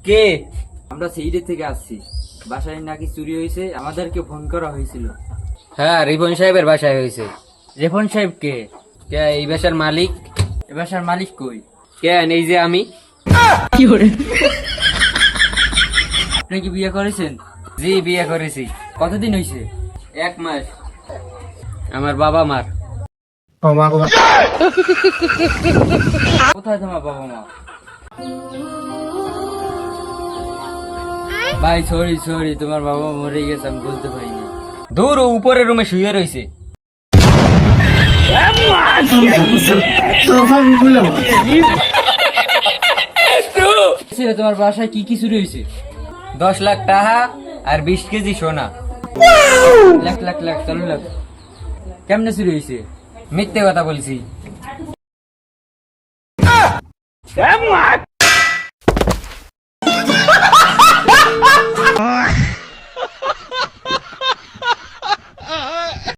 কে? আমরা সিডি থেকে আসছি, বাসায় নাকি চুরি হয়েছে, আমাদেরকে ফোন করা হয়েছিল। হ্যাঁ, রিপন সাহেবের বাসায় হয়েছে। রেফন সাহেব কে? কে এই বাসার মালিক? এ বাসার মালিক কই? কেন এই যে আমি। আপনি কি বিয়ে করেছেন? জি বিয়ে করেছি। কতদিন হয়েছে? 1 মাস। আমার বাবা মার। কোথায় তোমার বাবা মা? ভাই সরি সরি, তোমার বাবা মরে গেছে, আমি বলতে পারিনি। দূর ও উপরের রুমে শুয়ে রয়েছে। তোমার বাসায় কি কি চুরি হয়েছে? 10 লাখ টাকা আর 20 কেজি সোনা। লাখ লাখ লাখ, চলো লাখ। কেমনে চুরি হয়েছে? মিথ্যে কথা বলছি।